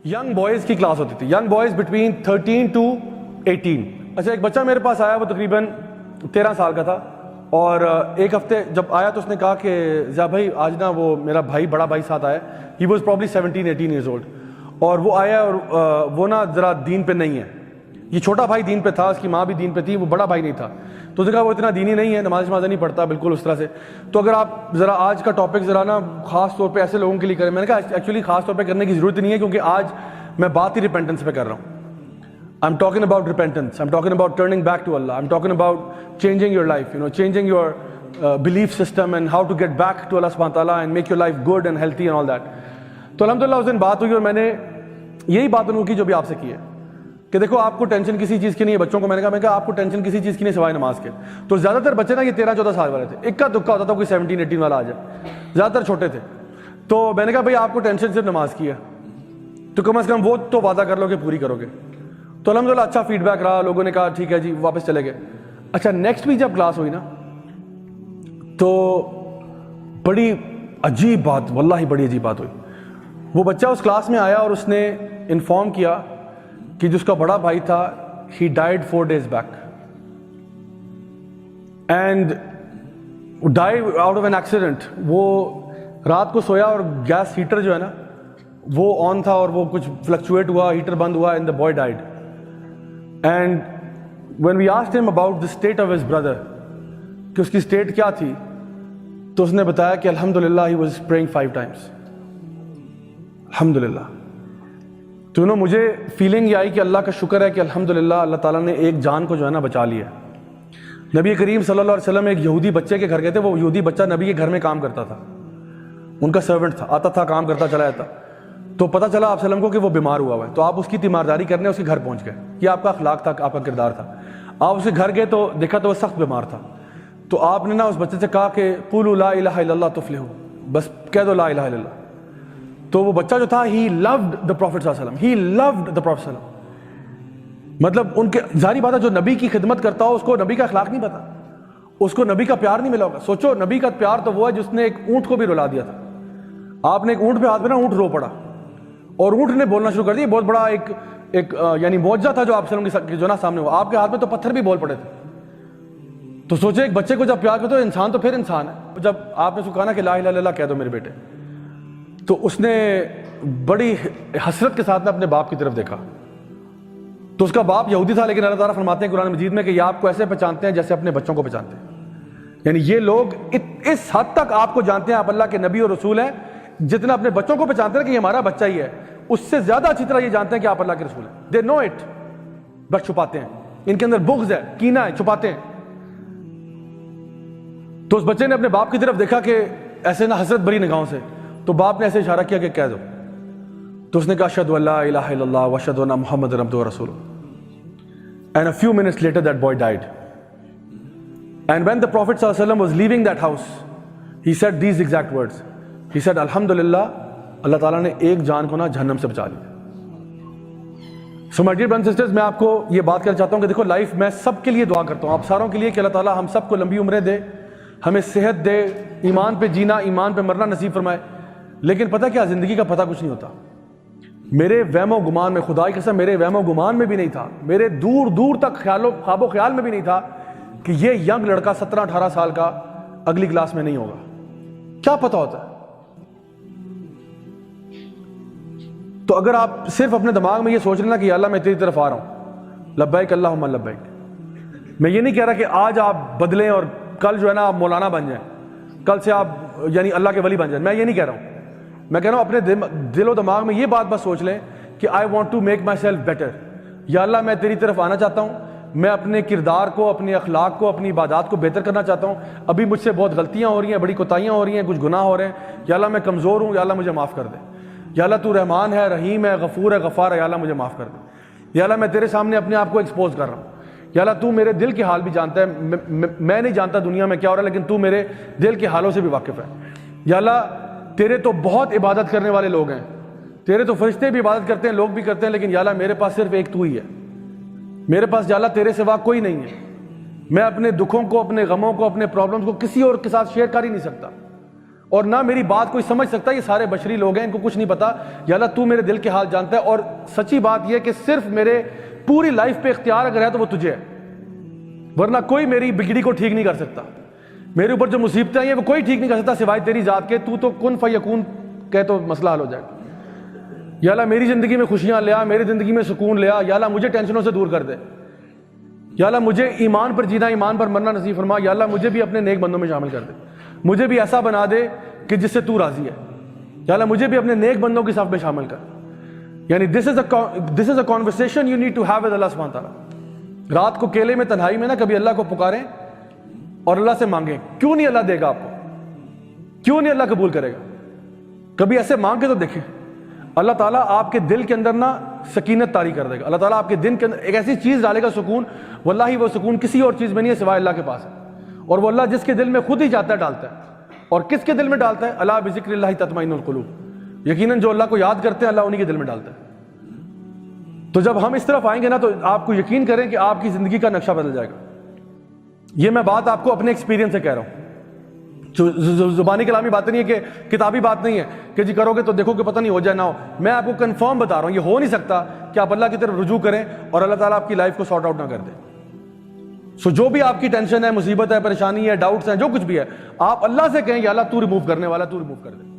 Young boys کی class ہوتی تھی, ینگ بوائز بٹوین 13 to 18. اچھا, ایک بچہ میرے پاس آیا, وہ تقریباً 13 سال کا تھا, اور ایک ہفتے جب آیا تو اس نے کہا کہ ضیاء بھائی آج نا وہ میرا بھائی, بڑا بھائی ساتھ آیا, he was probably 17-18 years old, اور وہ آیا اور وہ نا ذرا دین پہ نہیں ہے. یہ چھوٹا بھائی دین پہ تھا, اس کی ماں بھی دین پہ تھی, وہ بڑا بھائی نہیں تھا. تو اس نے کہا وہ اتنا دینی نہیں ہے, نماز نہیں پڑھتا بالکل اس طرح سے. تو اگر آپ ذرا آج کا ٹاپک ذرا نا خاص طور پہ ایسے لوگوں کے لیے کریں, میں نے کہا ایکچولی خاص طور پہ کرنے کی ضرورت نہیں ہے, کیونکہ آج میں بات ہی ریپینٹنس پہ کر رہا ہوں. I'm talking about repentance. I'm talking about turning back to Allah. I'm talking about changing your life, changing your belief system and how to get back to Allah subhanahu wa ta'ala and make your life good and healthy and all that. تو الحمدللہ اس دن بات ہوئی, اور میں نے یہی بات انہوں کی جو بھی آپ سے کی ہے کہ دیکھو آپ کو ٹینشن کسی چیز کی نہیں ہے. بچوں کو میں نے کہا آپ کو ٹینشن کسی چیز کی نہیں سوائے نماز کے. تو زیادہ تر بچے نا یہ 13-14 سال والے تھے, اکا دکا ہوتا تھا کوئی 17-18 والا آ جائے, زیادہ تر چھوٹے تھے. تو میں نے کہا بھائی آپ کو ٹینشن صرف نماز کی ہے, تو کم از کم وہ تو وعدہ کر لو کہ پوری کرو گے. تو الحمدللہ اچھا فیڈ بیک رہا, لوگوں نے کہا ٹھیک ہے جی, واپس چلے گئے. اچھا, نیکسٹ ویک جب کلاس ہوئی نا, تو بڑی عجیب بات, واللہ بڑی عجیب بات ہوئی. وہ بچہ اس کلاس میں آیا اور اس نے انفارم کیا کہ جس کا بڑا بھائی تھا, ہی died 4 days back, and died out of an accident. وہ رات کو سویا اور گیس ہیٹر جو ہے نا وہ آن تھا, اور وہ کچھ فلکچویٹ ہوا, ہیٹر بند ہوا, and the boy died. And when we asked him about the state of his brother, کہ اس کی اسٹیٹ کیا تھی, تو اس نے بتایا کہ الحمدللہ ہی واز پریئنگ 5 times. الحمدللہ. تو مجھے فیلنگ یہ آئی کہ اللہ کا شکر ہے کہ الحمدللہ اللہ تعالیٰ نے ایک جان کو جو ہے نا بچا لیا. نبی کریم صلی اللہ علیہ وسلم ایک یہودی بچے کے گھر گئے تھے. وہ یہودی بچہ نبی کے گھر میں کام کرتا تھا, ان کا سرونٹ تھا, آتا تھا, کام کرتا چلا جاتا. تو پتہ چلا آپ وسلم کو کہ وہ بیمار ہوا ہے. تو آپ اس کی تیمارداری کرنے اس کے گھر پہنچ گئے. یہ آپ کا اخلاق تھا, آپ کا کردار تھا. آپ اس کے گھر گئے تو دیکھا تو وہ سخت بیمار تھا. تو آپ نے نا اس بچے سے کہا کہ قولوا لا الہ الا اللہ تفلحوا, بس کہہ دو لا الہ الا اللہ. تو وہ بچہ جو تھا, ہی لوڈ دا پروفٹ صلی اللہ علیہ وسلم, ہی لوڈ دا پروفٹ صلی اللہ علیہ وسلم. مطلب ان کے ظاہری بات ہے, جو نبی کی خدمت کرتا ہو اس کو نبی کا اخلاق نہیں پتا, اس کو نبی کا پیار نہیں ملا ہوگا. سوچو, نبی کا پیار تو وہ ہے جس نے ایک اونٹ کو بھی رلا دیا تھا. آپ نے ایک اونٹ پہ ہاتھ میں نا, اونٹ رو پڑا, اور اونٹ نے بولنا شروع کر دیا. بہت بڑا ایک یعنی معجزہ تھا جو آپ صلی اللہ علیہ وسلم جو نا سامنے ہوا. آپ کے ہاتھ میں تو پتھر بھی بول پڑے تھے. تو سوچے ایک بچے کو جب پیار کرتے ہو, انسان تو پھر انسان ہے. جب آپ نے اس کو کہا نا کہ لا الہ الا اللہ کہہ دو میرے بیٹے, تو اس نے بڑی حسرت کے ساتھ اپنے باپ کی طرف دیکھا. تو اس کا باپ یہودی تھا, لیکن اللہ تعالیٰ فرماتے ہیں قرآن مجید میں کہ یہ آپ کو ایسے پہچانتے ہیں جیسے اپنے بچوں کو پہچانتے ہیں. یعنی یہ لوگ اس حد تک آپ کو جانتے ہیں, آپ اللہ کے نبی اور رسول ہیں, جتنا اپنے بچوں کو پہچانتے ہیں کہ یہ ہمارا بچہ ہی ہے, اس سے زیادہ اچھی طرح یہ جانتے ہیں کہ آپ اللہ کے رسول ہیں. دے نو اٹ, بس چھپاتے ہیں. ان کے اندر بغض ہے, کینہ ہے, چھپاتے ہیں. تو اس بچے نے اپنے باپ کی طرف دیکھا کہ ایسے نہ حسرت بری نگاہوں سے. تو باپ نے ایسے اشارہ کیا کہ کہہ دو. تو اس نے کہا اشہدو ان لا الہ الا اللہ واشہدو ان محمد عبدہ ورسولہ. And a few minutes later that boy died. And when the Prophet sallallahu alaihi wasallam was leaving that house, he said these exact words. He said alhamdulillah, اللہ تعالیٰ نے ایک جان کو نا جہنم سے بچا لیا. So my dear brothers and sisters, میں آپ کو یہ بات کرنا چاہتا ہوں کہ دیکھو لائف میں سب کے لیے دعا کرتا ہوں, آپ ساروں کے لیے, کہ اللہ تعالیٰ ہم سب کو لمبی عمریں دے, ہمیں صحت دے, ایمان پہ جینا, ایمان پہ مرنا نصیب فرمائے. لیکن پتہ کیا, زندگی کا پتہ کچھ نہیں ہوتا. میرے وہم و گمان میں, خدا کی قسم میرے وہم و گمان میں بھی نہیں تھا, میرے دور دور تک خواب و خیال میں بھی نہیں تھا کہ یہ ینگ لڑکا 17-18 سال کا اگلی کلاس میں نہیں ہوگا. کیا پتہ ہوتا ہے. تو اگر آپ صرف اپنے دماغ میں یہ سوچ لینا کہ یا اللہ میں تیری طرف آ رہا ہوں, لبیک اللہم لبیک. میں یہ نہیں کہہ رہا کہ آج آپ بدلیں اور کل جو ہے نا آپ مولانا بن جائیں, کل سے آپ یعنی اللہ کے ولی بن جائیں. میں یہ نہیں کہہ رہا ہوں. میں کہہ رہا ہوں اپنے دل و دماغ میں یہ بات بس سوچ لیں کہ I want to make myself better. یا اللہ میں تیری طرف آنا چاہتا ہوں, میں اپنے کردار کو, اپنے اخلاق کو, اپنی عبادات کو بہتر کرنا چاہتا ہوں. ابھی مجھ سے بہت غلطیاں ہو رہی ہیں, بڑی کوتاہیاں ہو رہی ہیں, کچھ گناہ ہو رہے ہیں. یا اللہ میں کمزور ہوں, یا اللہ مجھے معاف کر دے. یا اللہ تو رحمان ہے, رحیم ہے, غفور ہے, غفار ہے, یا اللہ مجھے معاف کر دے. یا اللہ میں تیرے سامنے اپنے آپ کو ایکسپوز کر رہا ہوں. یا اللہ تو میرے دل کے حال بھی جانتا ہے, میں نہیں جانتا دنیا میں کیا ہو رہا ہے, لیکن تو میرے دل کے حالوں سے بھی واقف ہے. یا اللہ تیرے تو بہت عبادت کرنے والے لوگ ہیں, تیرے تو فرشتے بھی عبادت کرتے ہیں, لوگ بھی کرتے ہیں, لیکن یا اللہ میرے پاس صرف ایک تو ہی ہے. میرے پاس یا اللہ تیرے سوا کوئی نہیں ہے. میں اپنے دکھوں کو, اپنے غموں کو, اپنے پرابلمز کو کسی اور کے ساتھ شیئر کر ہی نہیں سکتا. اور نہ میری بات کوئی سمجھ سکتا. یہ سارے بشری لوگ ہیں, ان کو کچھ نہیں پتا. یا اللہ تو میرے دل کے حال جانتا ہے, اور سچی بات یہ ہے کہ صرف میرے پوری لائف پہ اختیار اگر ہے تو وہ تجھے ہے, ورنہ کوئی میری بگڑی کو ٹھیک نہیں کر سکتا. میرے اوپر جو مصیبتیں ہیں وہ کوئی ٹھیک نہیں کر سکتا سوائے تیری ذات کے. تو کن فیکون کہ تو مسئلہ حل ہو جائے گا. یا اللہ میری زندگی میں خوشیاں لیا, میری زندگی میں سکون لیا. یا اللہ مجھے ٹینشنوں سے دور کر دے. یا اللہ مجھے ایمان پر جینا, ایمان پر مرنا نصیب فرما. یا اللہ مجھے بھی اپنے نیک بندوں میں شامل کر دے, مجھے بھی ایسا بنا دے کہ جس سے تو راضی ہے. یا اللہ مجھے بھی اپنے نیک بندوں کی صف میں شامل کر. یعنی دس از اے conversation you need to have with اللہ سبحانہ تعالیٰ. رات کو کیلے میں تنہائی میں نا کبھی اللہ کو پکاریں اور اللہ سے مانگیں. کیوں نہیں اللہ دے گا آپ کو, کیوں نہیں اللہ قبول کرے گا؟ کبھی ایسے مانگ کے تو دیکھیں, اللہ تعالیٰ آپ کے دل کے اندر نا سکینت طاری کر دے گا. اللہ تعالیٰ آپ کے دل کے اندر ایک ایسی چیز ڈالے گا, سکون. واللہ وہ سکون کسی اور چیز میں نہیں ہے سوائے اللہ کے پاس ہے. اور وہ اللہ جس کے دل میں خود ہی چاہتا ہے ڈالتا ہے. اور کس کے دل میں ڈالتا ہے؟ الا بذکر اللہ تطمئن القلوب. یقیناً جو اللہ کو یاد کرتے ہیں اللہ انہی کے دل میں ڈالتا ہے. تو جب ہم اس طرف آئیں گے نا تو آپ کو یقین کریں کہ آپ کی زندگی کا نقشہ بدل جائے گا. یہ میں بات آپ کو اپنے ایکسپیرینس سے کہہ رہا ہوں. زبانی کلامی بات نہیں ہے, کہ کتابی بات نہیں ہے کہ جی کرو گے تو دیکھو کہ پتہ نہیں ہو جائے نہ ہو. میں آپ کو کنفرم بتا رہا ہوں, یہ ہو نہیں سکتا کہ آپ اللہ کی طرف رجوع کریں اور اللہ تعالیٰ آپ کی لائف کو سارٹ آؤٹ نہ کر دے. سو جو بھی آپ کی ٹینشن ہے, مصیبت ہے, پریشانی ہے, ڈاؤٹس ہیں, جو کچھ بھی ہے, آپ اللہ سے کہیں یا اللہ تو ریموو کرنے والا, تو ریموو کر دے.